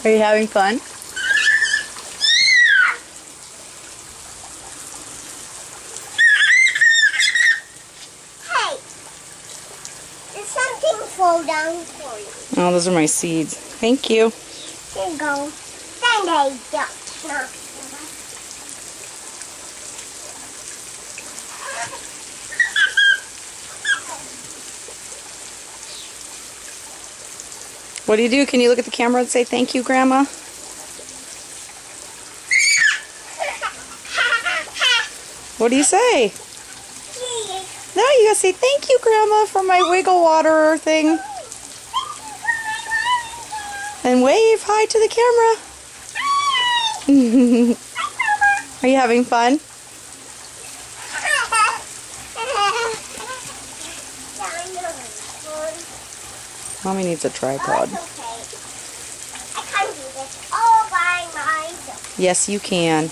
Are you having fun? Hey, did something fall down for you? Oh, those are my seeds. Thank you. Here you go. Then they don't knock. What do you do? Can you look at the camera and say thank you, Grandma? What do you say? No, you gotta say thank you, Grandma, for my wiggle water thing. And wave hi to the camera. Are you having fun? Mommy needs a tripod. I can't do this all by myself. Yes, you can.